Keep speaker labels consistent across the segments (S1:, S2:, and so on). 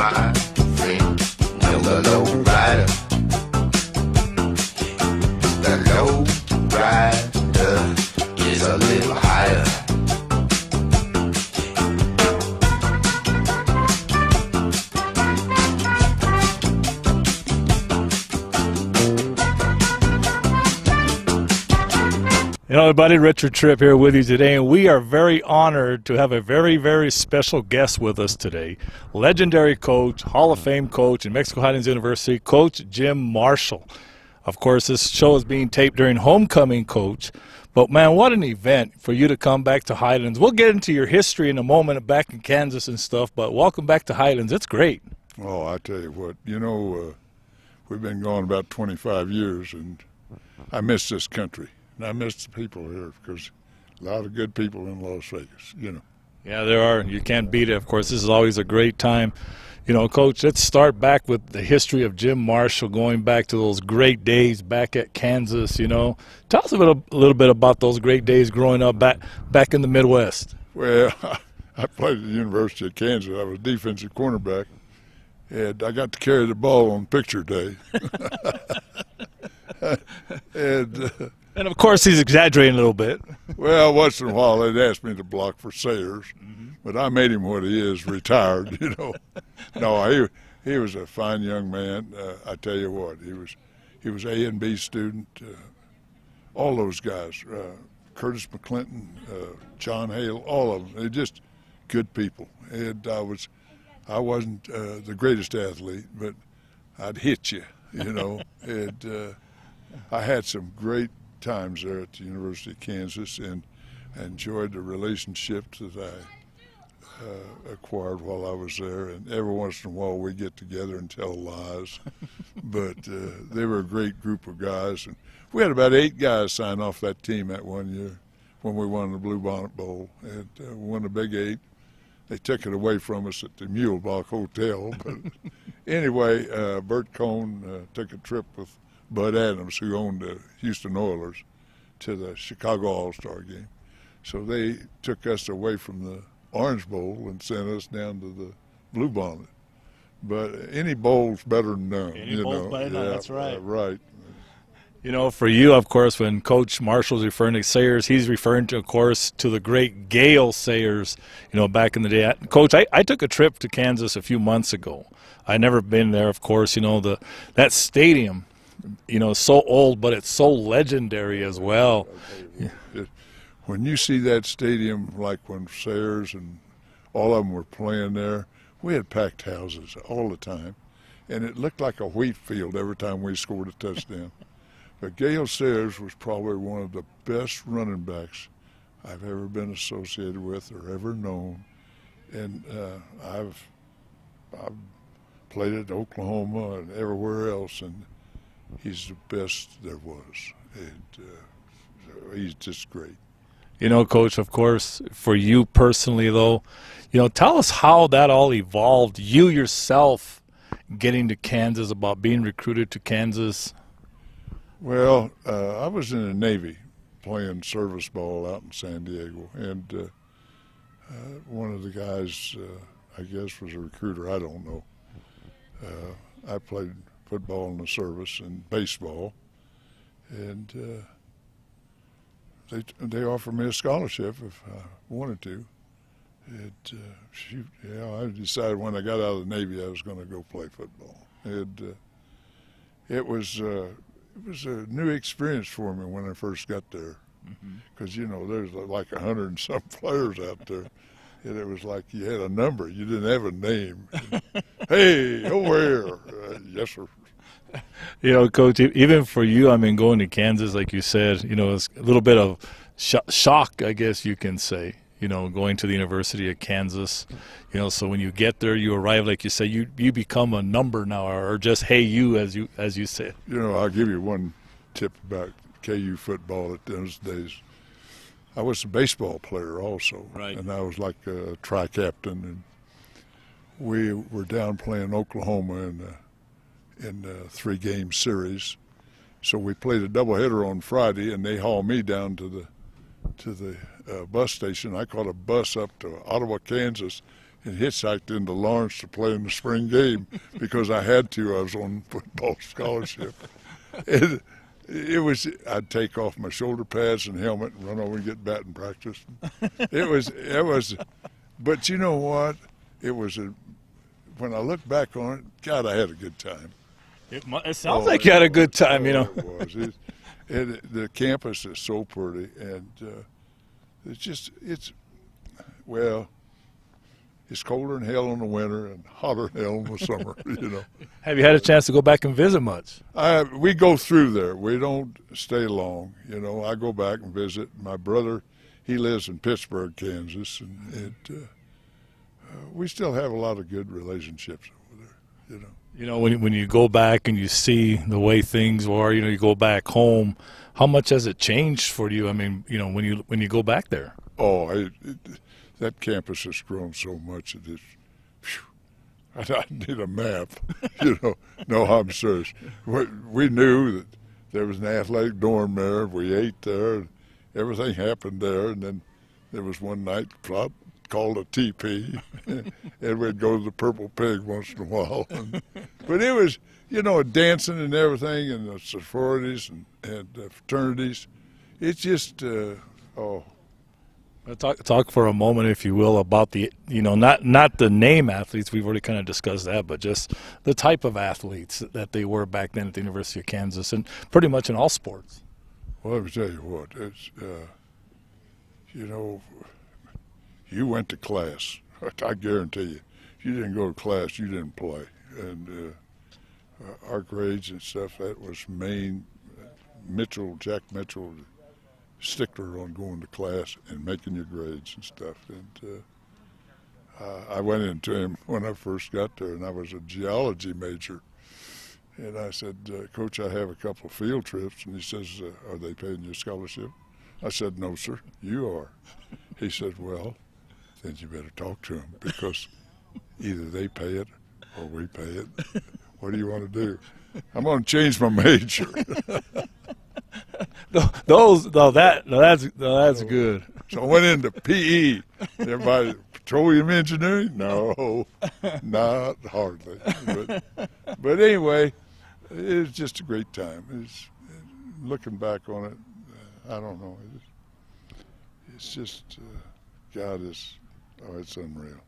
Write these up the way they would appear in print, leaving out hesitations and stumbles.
S1: my friend, the low rider. The low rider is a little higher.
S2: Hello everybody, Richard Tripp here with you today, and we are very honored to have a very, very special guest with us today. Legendary coach, Hall of Fame coach in Mexico Highlands University, Coach Jim Marshall. Of course, this show is being taped during homecoming, Coach. But man, what an event for you to come back to Highlands. We'll get into your history in a moment back in Kansas and stuff, but welcome back to Highlands. It's great.
S3: Oh, I tell you what, we've been gone about 25 years, and I miss this country. And I miss the people here because a lot of good people in Las Vegas,
S2: Yeah, there are. You can't beat it. Of course, this is always a great time. Coach, let's start back with the history of Jim Marshall, going back to those great days back at Kansas, Tell us a little bit about those great days growing up back in the Midwest.
S3: Well, I played at the University of Kansas. I was defensive cornerback, and I got to carry the ball on picture day.
S2: And, of course, he's exaggerating a little bit.
S3: Well, once in a while they'd ask me to block for Sayers, but I made him what he is, retired, No, he was a fine young man. I tell you what, he was A and B student. All those guys, Curtis McClinton, John Hale, all of them, they're just good people. And I wasn't the greatest athlete, but I'd hit you, And I had some great times there at the University of Kansas, and I enjoyed the relationships that I acquired while I was there. And every once in a while we get together and tell lies, but they were a great group of guys. And we had about 8 guys sign off that team that one year when we won the Blue Bonnet Bowl, and we won the Big 8. They took it away from us at the Mule Block Hotel, but anyway, Bert Cohn took a trip with Bud Adams, who owned the Houston Oilers, to the Chicago All-Star game. So they took us away from the Orange Bowl and sent us down to the Blue Bonnet. But any bowl's better than none.
S2: Any bowl's better than none, that's right.
S3: Right.
S2: For you, of course, when Coach Marshall's referring to Sayers, he's referring to, of course, to the great Gale Sayers, back in the day. Coach, I took a trip to Kansas a few months ago. I'd never been there, of course. That stadium, so old, but it's so legendary as well.
S3: When you see that stadium, like when Sayers and all of them were playing there, we had packed houses all the time, and it looked like a wheat field every time we scored a touchdown. But Gale Sayers was probably one of the best running backs I've ever been associated with or ever known, and I've played at Oklahoma and everywhere else, and he's the best there was, and he's just great.
S2: Coach, of course, for you personally, though, tell us how that all evolved, you yourself getting to Kansas, about being recruited to Kansas.
S3: Well, I was in the Navy playing service ball out in San Diego, and one of the guys, I guess, was a recruiter, I don't know. I played football in the service and baseball, and they offered me a scholarship if I wanted to. I decided when I got out of the Navy I was going to go play football, and it was a new experience for me when I first got there, because there's like 100 and some players out there. And it was like you had a number. You didn't have a name. Hey, over here. Yes, sir.
S2: Coach, even for you, going to Kansas, like you said, it's a little bit of shock, I guess you can say, going to the University of Kansas. So when you get there, you arrive, like you say, you become a number now, or just, hey, you, as you said.
S3: I'll give you one tip about KU football at those days. I was a baseball player also,
S2: right.
S3: And I was like a tri-captain, and we were down playing Oklahoma in a 3-game series. So we played a doubleheader on Friday, and they hauled me down to the bus station. I caught a bus up to Ottawa, Kansas, and hitchhiked into Lawrence to play in the spring game because I had to. I was on football scholarship. And it was, I'd take off my shoulder pads and helmet and run over and get batting practice. It was, but you know what? It was when I look back on it, God, I had a good time.
S2: It sounds like you had a good time, you know.
S3: It was. The campus is so pretty, and well, it's colder than hell in the winter and hotter than hell in the summer, you know.
S2: Have you had a chance to go back and visit much?
S3: We go through there. We don't stay long, you know. I go back and visit. My brother, he lives in Pittsburgh, Kansas, and we still have a lot of good relationships over there, you know.
S2: You know, when you go back and you see the way things were, you know, you go back home, how much has it changed for you? I mean, you know, when you go back there.
S3: Oh, that campus has grown so much. I need a map, you know. No, I'm serious. We knew that there was an athletic dorm there. We ate there. And everything happened there. And then there was one night called a TP, and we'd go to the Purple Pig once in a while. But it was, you know, dancing and everything, and the sororities and fraternities. It's just,
S2: Talk for a moment, if you will, about the, you know, not the name athletes. We've already kind of discussed that, but just the type of athletes that they were back then at the University of Kansas, and pretty much in all sports.
S3: Well, let me tell you what, it's, you know, you went to class. I guarantee you, if you didn't go to class, you didn't play. And our grades and stuff, that was main. Jack Mitchell, stickler on going to class and making your grades and stuff. And I went into him when I first got there, and I was a geology major. And I said, Coach, I have a couple of field trips. And he says, are they paying you a scholarship? I said, no, sir, you are. He said, well, then you better talk to them, because either they pay it or we pay it. What do you want to do? I'm going to change my major.
S2: That's good.
S3: So I went into PE. Everybody, petroleum engineering? No, not hardly. But anyway, it was just a great time. Looking back on it, I don't know. It's just, God is, it's unreal.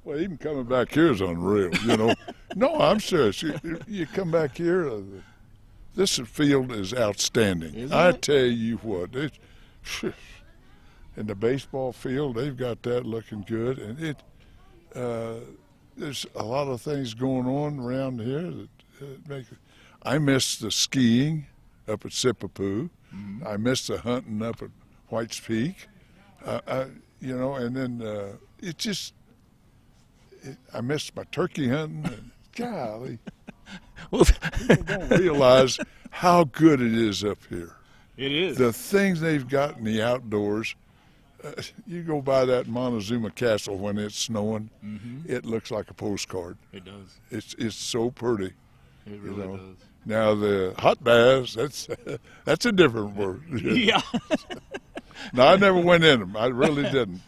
S3: Well, even coming back here is unreal, you know. No, I'm serious. You come back here, this field is outstanding.
S2: Isn't
S3: I
S2: it?
S3: tell you what, in the baseball field, they've got that looking good, and there's a lot of things going on around here that make it. I miss the skiing up at Sipapoo. Mm-hmm. I miss the hunting up at White's Peak. You know, and then I miss my turkey hunting. And, golly, people don't realize how good it is up here.
S2: It is.
S3: The things they've got in the outdoors. You go by that Montezuma Castle when it's snowing, mm-hmm. It looks like a postcard.
S2: It does.
S3: It's so pretty.
S2: It really does.
S3: Now the hot baths, that's a different word.
S2: Yeah.
S3: No, I never went in them. I really didn't.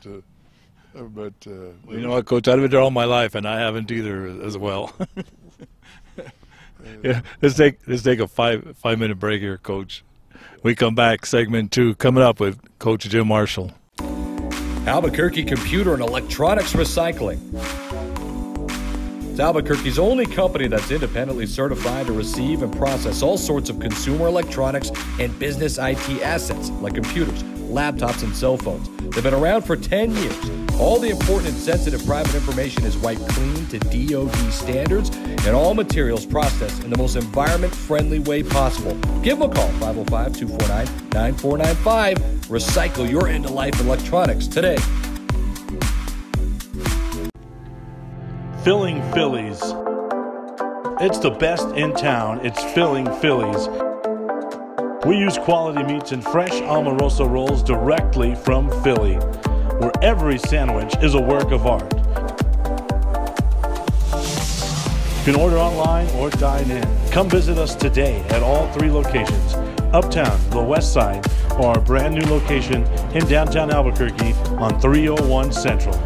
S3: But
S2: you know what, Coach? I've been there all my life, and I haven't either as well. Yeah, let's take a 5-minute break here, Coach. We come back, segment 2, coming up with Coach Jim Marshall.
S4: Albuquerque Computer and Electronics Recycling. It's Albuquerque's only company that's independently certified to receive and process all sorts of consumer electronics and business IT assets like computers, laptops, and cell phones. They've been around for 10 years. All the important and sensitive private information is wiped clean to DOD standards, and all materials processed in the most environment-friendly way possible. Give them a call, 505-249-9495. Recycle your end-of-life electronics today.
S5: Filling Phillies. It's the best in town. It's Filling Phillies. We use quality meats and fresh Almarosa rolls directly from Philly, where every sandwich is a work of art. You can order online or dine in. Come visit us today at all 3 locations, Uptown, the West Side, or our brand new location in downtown Albuquerque on 301 Central.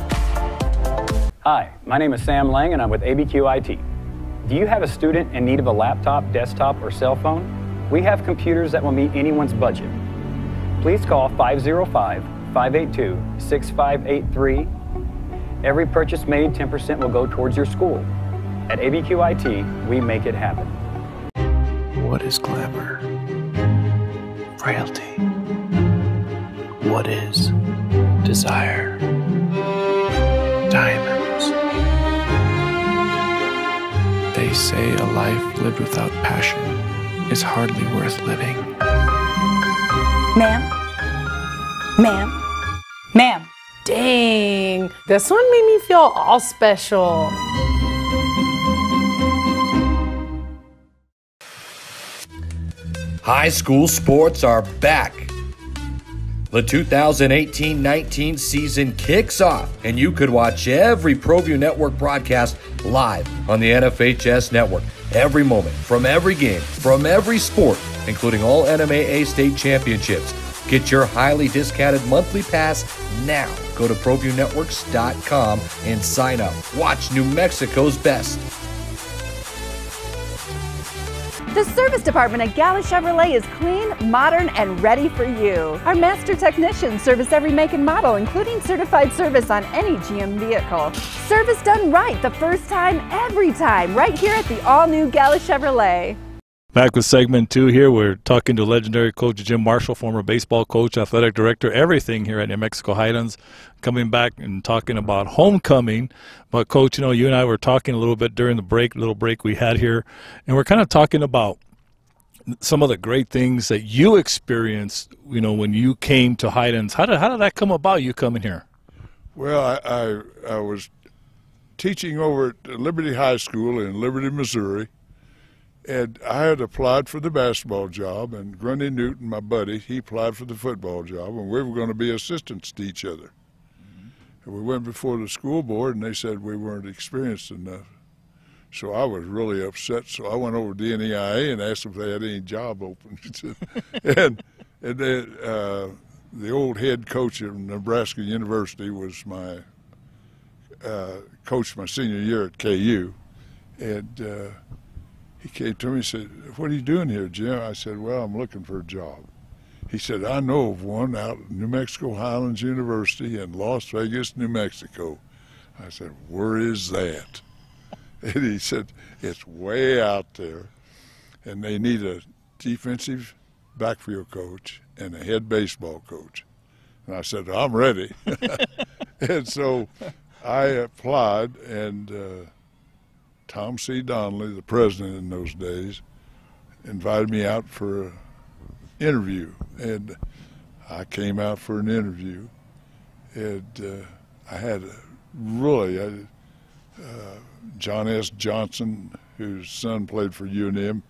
S6: Hi, my name is Sam Lang and I'm with ABQ IT. Do you have a student in need of a laptop, desktop, or cell phone? We have computers that will meet anyone's budget. Please call 505-582-6583. Every purchase made, 10% will go towards your school. At ABQ IT, we make it happen.
S7: What is glamour? Frailty. What is desire? Diamonds. They say a life lived without passion is hardly worth living.
S8: Ma'am? Ma'am? Ma'am?
S9: Dang, this one made me feel all special.
S4: High school sports are back. The 2018-19 season kicks off, and you could watch every ProView Network broadcast live on the NFHS network. Every moment, from every game, from every sport, including all NMAA state championships. Get your highly discounted monthly pass now. Go to ProViewNetworks.com and sign up. Watch New Mexico's best.
S8: The service department at Galley Chevrolet is clean, modern, and ready for you. Our master technicians service every make and model, including certified service on any GM vehicle. Service done right the first time, every time, right here at the all-new Galley Chevrolet.
S2: Back with segment 2 here. We're talking to legendary coach Jim Marshall, former baseball coach, athletic director, everything here at New Mexico Highlands, coming back and talking about homecoming. But, Coach, you and I were talking a little bit during the little break we had here, and we're kind of talking about some of the great things that you experienced, when you came to Highlands. How did that come about, you coming here?
S3: Well, I was teaching over at Liberty High School in Liberty, Missouri. And I had applied for the basketball job, and Grundy Newton, my buddy, he applied for the football job, and we were going to be assistants to each other. And we went before the school board, and they said we weren't experienced enough. So I was really upset, so I went over to the NEIA and asked if they had any job openings. and then, the old head coach of Nebraska University was my coach my senior year at KU. And he came to me and said, "What are you doing here, Jim?" I said, "Well, I'm looking for a job." He said, "I know of one out at New Mexico Highlands University in Las Vegas, New Mexico." I said, "Where is that?" And he said, "It's way out there, and they need a defensive backfield coach and a head baseball coach." And I said, "I'm ready." And so I applied, and Tom C. Donnelly, the president in those days, invited me out for an interview. And I came out for an interview. And I had John S. Johnson, whose son played for UNM,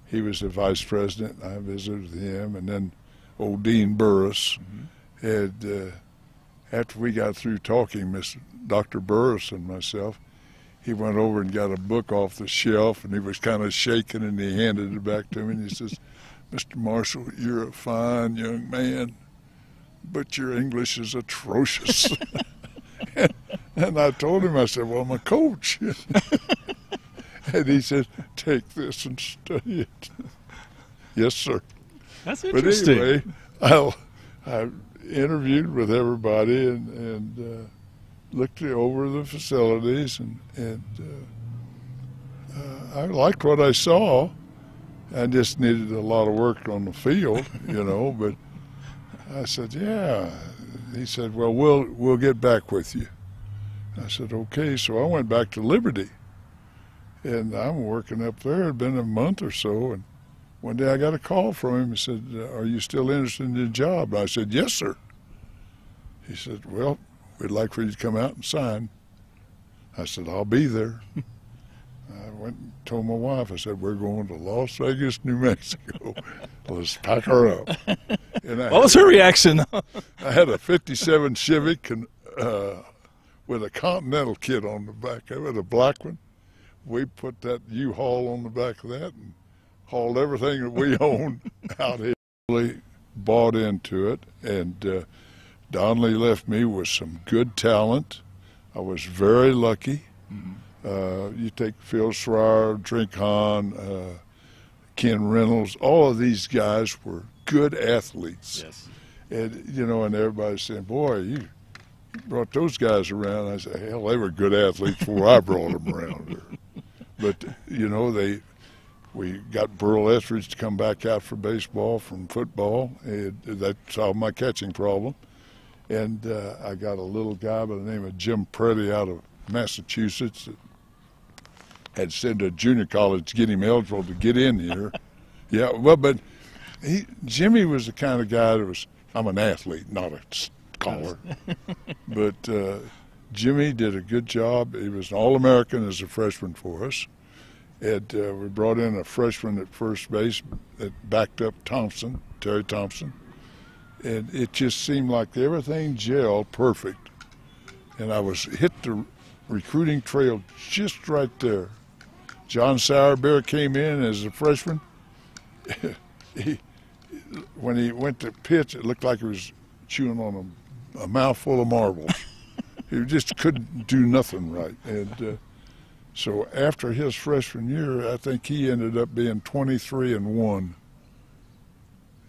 S3: he was the vice president. I visited him. And then old Dean Burris. And after we got through talking, Dr. Burris and myself, he went over and got a book off the shelf, and he was kind of shaking, and he handed it back to me, and he says, "Mr. Marshall, you're a fine young man, but your English is atrocious." And I told him, I said, "Well, I'm a coach." And he said, "Take this and study it." Yes, sir.
S2: That's interesting.
S3: But anyway, I interviewed with everybody and looked over the facilities, and I liked what I saw. I just needed a lot of work on the field, but I said, "Yeah." He said, "Well, we'll get back with you." I said, "Okay." So I went back to Liberty, and I'm working up there. It had been a month or so, and one day I got a call from him. He said, "Are you still interested in the job?" I said, "Yes, sir." He said, "Well, we'd like for you to come out and sign." I said, "I'll be there." I went and told my wife, I said, "We're going to Las Vegas, New Mexico. Let's pack her up." And
S2: What was her reaction?
S3: I had a 57 Civic with a Continental kit on the back of it, a black one. We put that U-Haul on the back of that and hauled everything that we owned out here. Really bought into it, and Donnelly left me with some good talent, I was very lucky. You take Phil Schreier, Drink Hahn, Ken Reynolds, all of these guys were good athletes.
S2: Yes.
S3: And, you know, and everybody's saying, boy, you brought those guys around. I said, hell, they were good athletes before I brought them around. But, you know, we got Burl Etheridge to come back out for baseball from football. And that solved my catching problem. And I got a little guy by the name of Jim Preddy out of Massachusetts that had sent to junior college to get him eligible to get in here. Yeah, well, but Jimmy was the kind of guy that was, I'm an athlete, not a scholar. But Jimmy did a good job. He was an All-American as a freshman for us. And we brought in a freshman at first base that backed up Terry Thompson. And it just seemed like everything gelled perfect. And I was hit the recruiting trail just right there. John Sauerbeer came in as a freshman. When he went to pitch, it looked like he was chewing on a mouthful of marbles. He just couldn't do nothing right. And so after his freshman year, I think he ended up being 23-1.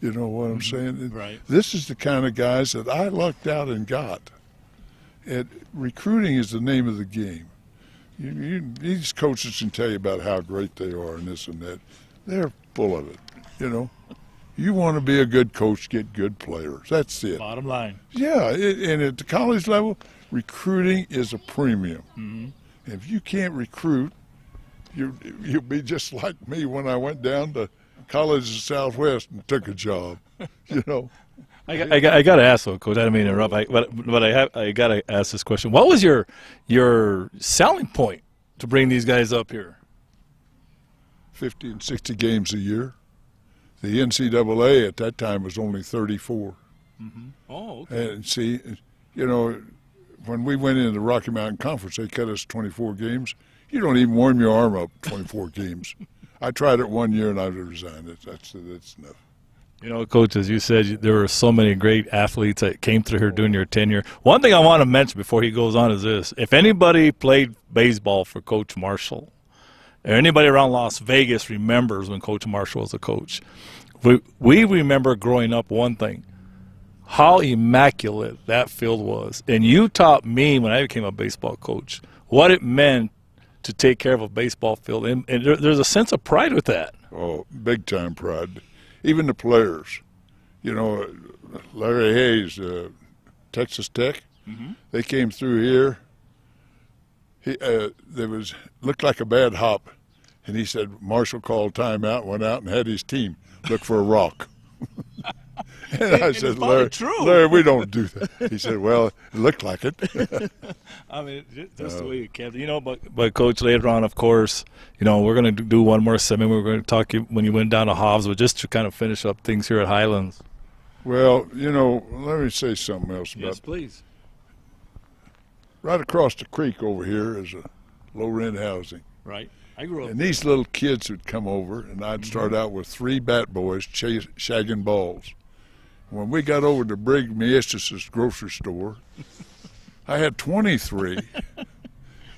S3: You know what I'm saying?
S2: Right.
S3: This is the kind of guys that I lucked out and got. And recruiting is the name of the game. These coaches can tell you about how great they are and this and that. They're full of it, you know. You want to be a good coach, get good players. That's it.
S2: Bottom line.
S3: Yeah, and at the college level, recruiting is a premium. If you can't recruit, you'll be just like me when I went down to College of Southwest and took a job, you know.
S2: I got to ask though, Coach. I didn't mean to interrupt. But I got to ask this question. What was your selling point to bring these guys up here?
S3: 50 and 60 games a year. The NCAA at that time was only 34.
S2: Oh, okay.
S3: And see, you know, when we went into the Rocky Mountain Conference, they cut us 24 games. You don't even warm your arm up 24 games. I tried it 1 year and I resigned. That's enough.
S2: You know, Coach, as you said, there were so many great athletes that came through here during your tenure. One thing I want to mention before he goes on is this. If anybody played baseball for Coach Marshall, or anybody around Las Vegas remembers when Coach Marshall was a coach, we remember growing up one thing, how immaculate that field was. And you taught me when I became a baseball coach what it meant to take care of a baseball field. And there's a sense of pride with that.
S3: Oh, big-time pride. Even the players. You know, Larry Hayes, Texas Tech, they came through here. Looked like a bad hop. And he said Marshall called timeout, went out and had his team look for a rock. And I said, Larry, we don't do that. He said, well, it looked like it.
S2: I mean, that's the way you kept it. You know, but Coach, later on, of course, you know, we're going to do one more segment. We're going to talk when you went down to Hobbs, but just to kind of finish up things here at Highlands.
S3: Well, you know, let me say something else about
S2: Yes, please.
S3: Right across the creek over here is a low-rent housing.
S2: Right. I grew up.
S3: And these little kids would come over, and I'd start out with 3 bat boys shagging balls. When we got over to Briggs Miestas' grocery store, I had 23.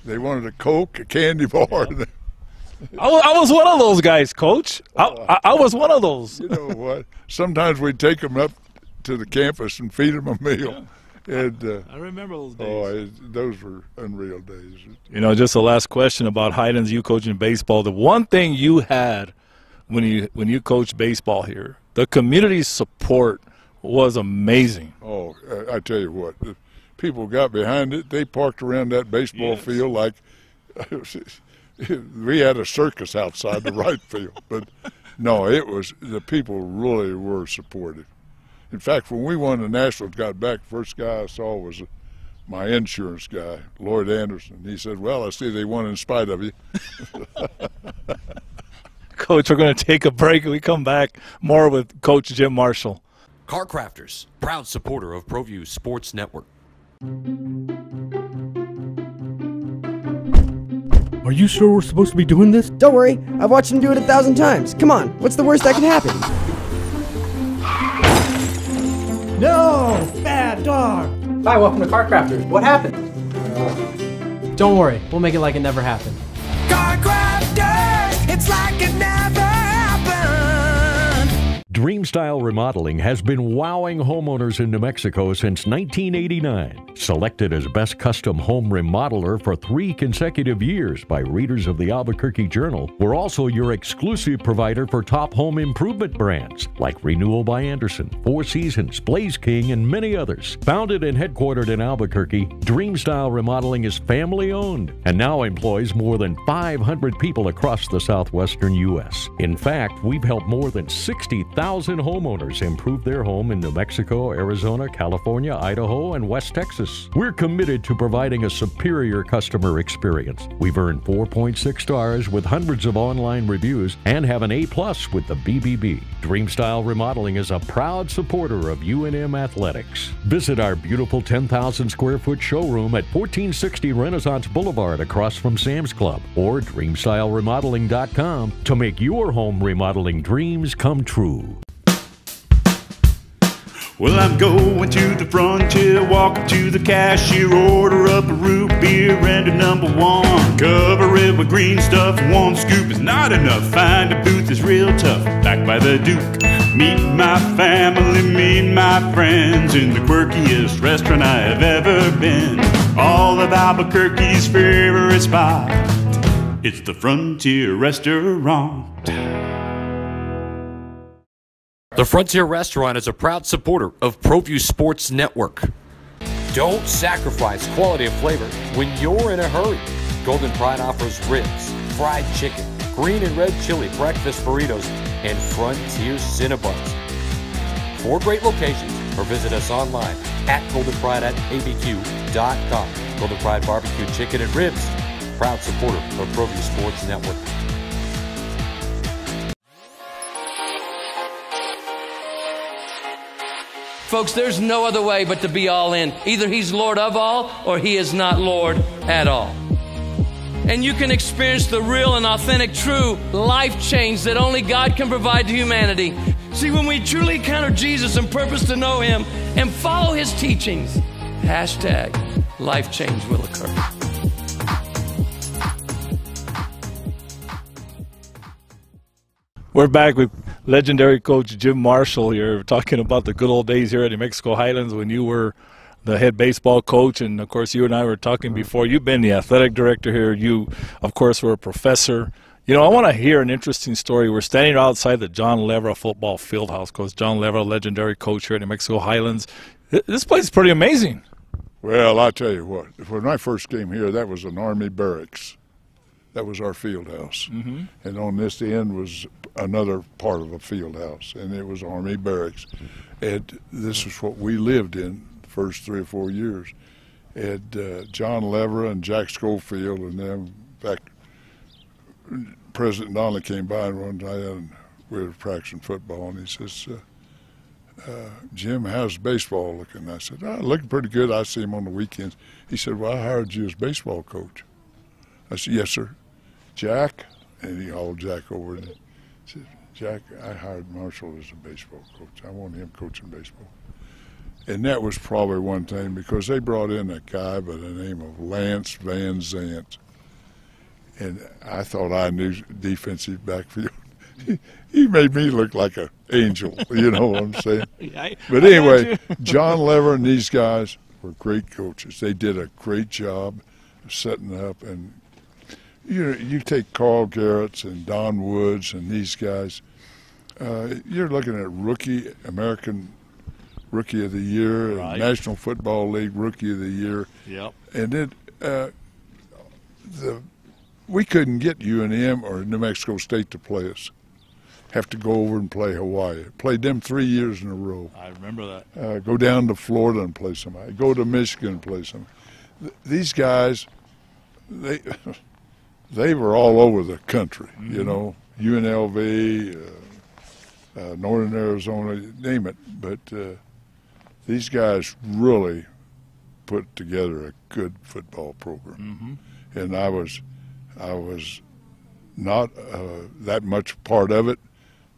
S3: They wanted a Coke, a candy bar.
S2: I was one of those guys, Coach. I was one of those.
S3: You know what? Sometimes we'd take them up to the campus and feed them a meal.
S2: Yeah.
S3: And,
S2: I remember those days.
S3: Oh, those were unreal days.
S2: You know, just the last question about Highlands, you coaching baseball. The one thing you had when you coached baseball here, the community support was amazing.
S3: Oh, I tell you what, the people got behind it. They parked around that baseball field like we had a circus outside the right field. But no, the people really were supportive. In fact, when we won the Nationals, got back, first guy I saw was my insurance guy, Lloyd Anderson. He said, well, I see they won in spite of you.
S2: Coach, we're going to take a break and we come back more with Coach Jim Marshall.
S10: Car Crafters, proud supporter of ProView Sports Network.
S11: Are you sure we're supposed to be doing this?
S12: Don't worry, I've watched him do it 1,000 times. Come on, what's the worst that could happen?
S11: No! Bad dog!
S6: Hi, welcome to Car Crafters. What happened?
S13: Don't worry, we'll make it like it never happened.
S14: Carcrafters, it's like it never happened.
S15: Dreamstyle Remodeling has been wowing homeowners in New Mexico since 1989. Selected as Best Custom Home Remodeler for 3 consecutive years by readers of the Albuquerque Journal, we're also your exclusive provider for top home improvement brands like Renewal by Anderson, Four Seasons, Blaze King, and many others. Founded and headquartered in Albuquerque, Dreamstyle Remodeling is family-owned and now employs more than 500 people across the southwestern U.S. In fact, we've helped more than 60,000 homeowners improve their home in New Mexico, Arizona, California, Idaho, and West Texas. We're committed to providing a superior customer experience. We've earned 4.6 stars with hundreds of online reviews and have an A+ with the BBB. Dreamstyle Remodeling is a proud supporter of UNM Athletics. Visit our beautiful 10,000 square foot showroom at 1460 Renaissance Boulevard across from Sam's Club, or dreamstyleremodeling.com to make your home remodeling dreams come true.
S16: Well, I'm going to the frontier, walk up to the cashier, order up a root beer and a #1. Cover it with green stuff, 1 scoop is not enough. Find a booth is real tough, back by the Duke. Meet my family, meet my friends in the quirkiest restaurant I have ever been. All of Albuquerque's favorite spot, it's the Frontier Restaurant.
S10: The Frontier Restaurant is a proud supporter of ProView Sports Network. Don't sacrifice quality of flavor when you're in a hurry. Golden Pride offers ribs, fried chicken, green and red chili breakfast burritos, and Frontier Cinnabons. 4 great locations, or visit us online at goldenpride@abq.com. Golden Pride Barbecue Chicken and Ribs, proud supporter of ProView Sports Network.
S17: Folks, there's no other way but to be all in. Either he's Lord of all or he is not Lord at all. And you can experience the real and authentic, true life change that only God can provide to humanity. See, when we truly encounter Jesus and purpose to know him and follow his teachings, hashtag life change will occur.
S2: We're back with legendary coach Jim Marshall here, talking about the good old days here at New Mexico Highlands when you were the head baseball coach. And, of course, you and I were talking before. You've been the athletic director here. You, of course, were a professor. You know, I want to hear an interesting story. We're standing outside the John Levra football field house. Coach John Levra, legendary coach here at New Mexico Highlands. This place is pretty amazing.
S3: Well, I tell you what, when I first came here, that was an Army barracks. That was our field house.
S2: Mm-hmm.
S3: And on this end was another part of a field house, and it was Army barracks. And this is what we lived in the first 3 or 4 years. And John Levra and Jack Schofield and them, in fact, President Donnelly came by one day and we were practicing football, and he says, Jim, how's baseball looking? I said, looking pretty good. I see him on the weekends. He said, well, I hired you as baseball coach. I said, yes, sir. Jack, and he hauled Jack over and he said, Jack, I hired Marshall as a baseball coach. I want him coaching baseball. And that was probably one thing, because they brought in a guy by the name of Lance Van Zandt. And I thought I knew defensive backfield. He made me look like an angel, you know what I'm saying? But anyway, John Lever and these guys were great coaches. They did a great job of setting up. And you take Carl Garrett's and Don Woods and these guys, you're looking at American Rookie of the Year,
S2: Right.
S3: National Football League Rookie of the Year.
S2: Yep.
S3: And we couldn't get UNM or New Mexico State to play us. Have to go over and play Hawaii. Played them 3 years in a row.
S2: I remember that.
S3: Go down to Florida and play somebody. Go to Michigan and play somebody. These guys, they were all over the country, you know, UNLV, Northern Arizona, name it. But these guys really put together a good football program. And I was not that much part of it,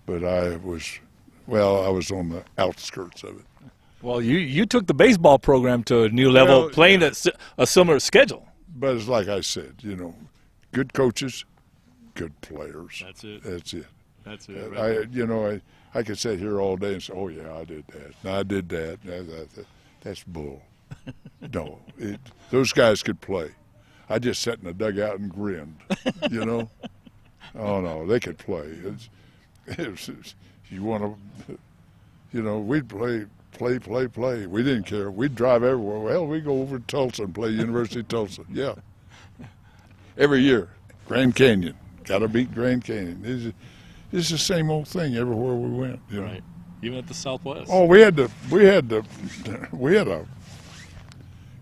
S3: but I was on the outskirts of it.
S2: Well, you took the baseball program to a new level, playing a similar schedule.
S3: but it's like I said, you know, good coaches, good players.
S2: That's it.
S3: That's it.
S2: That's it.
S3: I could sit here all day and say, oh, yeah, I did that. No, I did that. That's bull. No, those guys could play. I just sat in the dugout and grinned, you know. Oh, no, they could play. You want to, you know, we'd play. We didn't care. We'd drive everywhere. Well, we go over to Tulsa and play University of Tulsa. Yeah. Every year, Grand Canyon. Got to beat Grand Canyon. It's the same old thing everywhere we went. You know?
S2: Right. Even at the Southwest.
S3: Oh,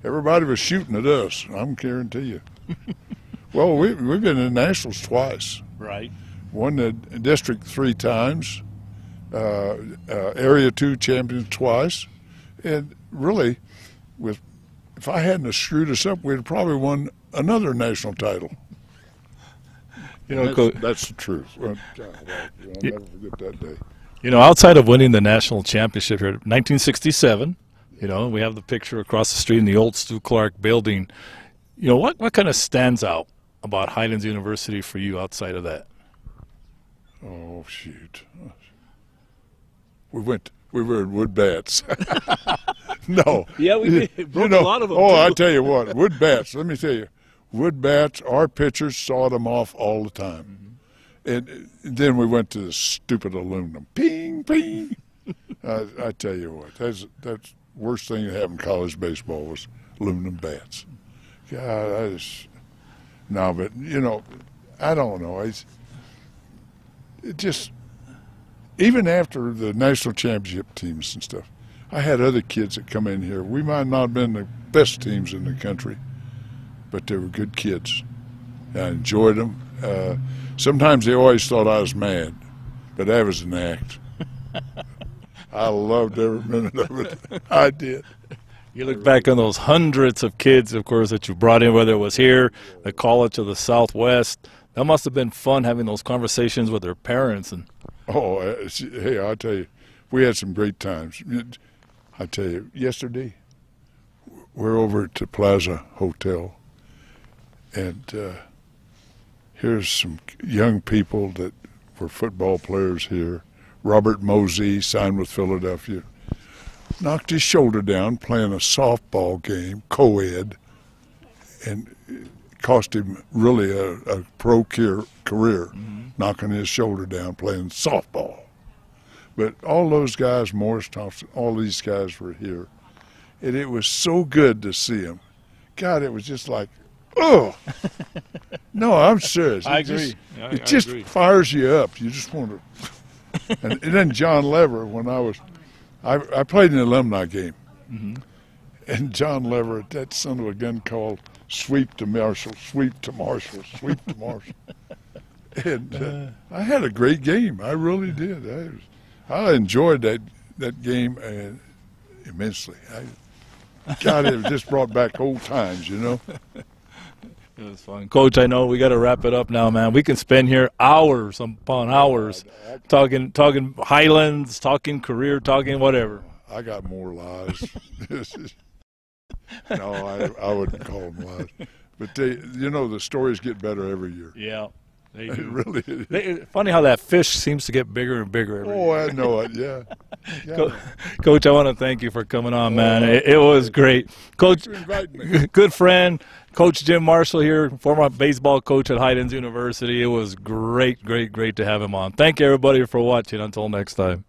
S3: everybody was shooting at us. I'm guarantee you. Well, we've been in nationals twice.
S2: Right.
S3: Won the district 3 times. Area 2 champions twice, and really, if I hadn't have screwed us up, we'd have probably won another national title.
S2: You know,
S3: that's the truth. I'll never forget that day.
S2: You know, outside of winning the national championship here, 1967. You know, we have the picture across the street in the old Stu Clark building. You know, what kind of stands out about Highlands University for you outside of that?
S3: Oh shoot. We were in wood bats. No.
S2: Yeah, we did. Broke a lot of them.
S3: Oh, I tell you what, wood bats. Let me tell you, wood bats. Our pitchers sawed them off all the time, and then we went to the stupid aluminum. Ping, ping. I tell you what, that's worst thing that happened in college baseball was aluminum bats. God, no, but you know, I don't know. It just. Even after the national championship teams and stuff, I had other kids that come in here. We might not have been the best teams in the country, but they were good kids. I enjoyed them. Sometimes they always thought I was mad, but that was an act. I loved every minute of it. I did.
S2: You look back on those hundreds of kids, of course, that you brought in, whether it was here, the college, or the Southwest. That must have been fun having those conversations with their parents. And
S3: oh, hey, I'll tell you, we had some great times. I tell you, yesterday, we're over at the Plaza Hotel, and here's some young people that were football players here. Robert Mosey signed with Philadelphia, knocked his shoulder down playing a softball game, co-ed, and cost him really a pro career, knocking his shoulder down playing softball. But all those guys, Morris Thompson, all these guys were here. And it was so good to see them. God, it was just like, oh. No, I'm serious.
S2: I agree.
S3: It just fires you up. You just want to. And then John Lever, when I played in the alumni game. And John Lever, that son of a gun called sweep to Marshall, sweep to Marshall, sweep to Marshall. And I had a great game. I really did. I enjoyed that game immensely. God, it just brought back old times, you know.
S2: It was fun. Coach, I know we got to wrap it up now, man. We can spend here hours upon hours talking Highlands, talking career, talking whatever.
S3: I got more lies. No, I wouldn't call them lies. But the stories get better every year.
S2: Yeah, they do.
S3: Really.
S2: Funny how that fish seems to get bigger and bigger every year.
S3: I know it, yeah.
S2: Coach, I want to thank you for coming on, man. It was great. Coach,
S3: thanks for inviting me.
S2: Good friend, Coach Jim Marshall here, former baseball coach at Highlands University. It was great to have him on. Thank you, everybody, for watching. Until next time.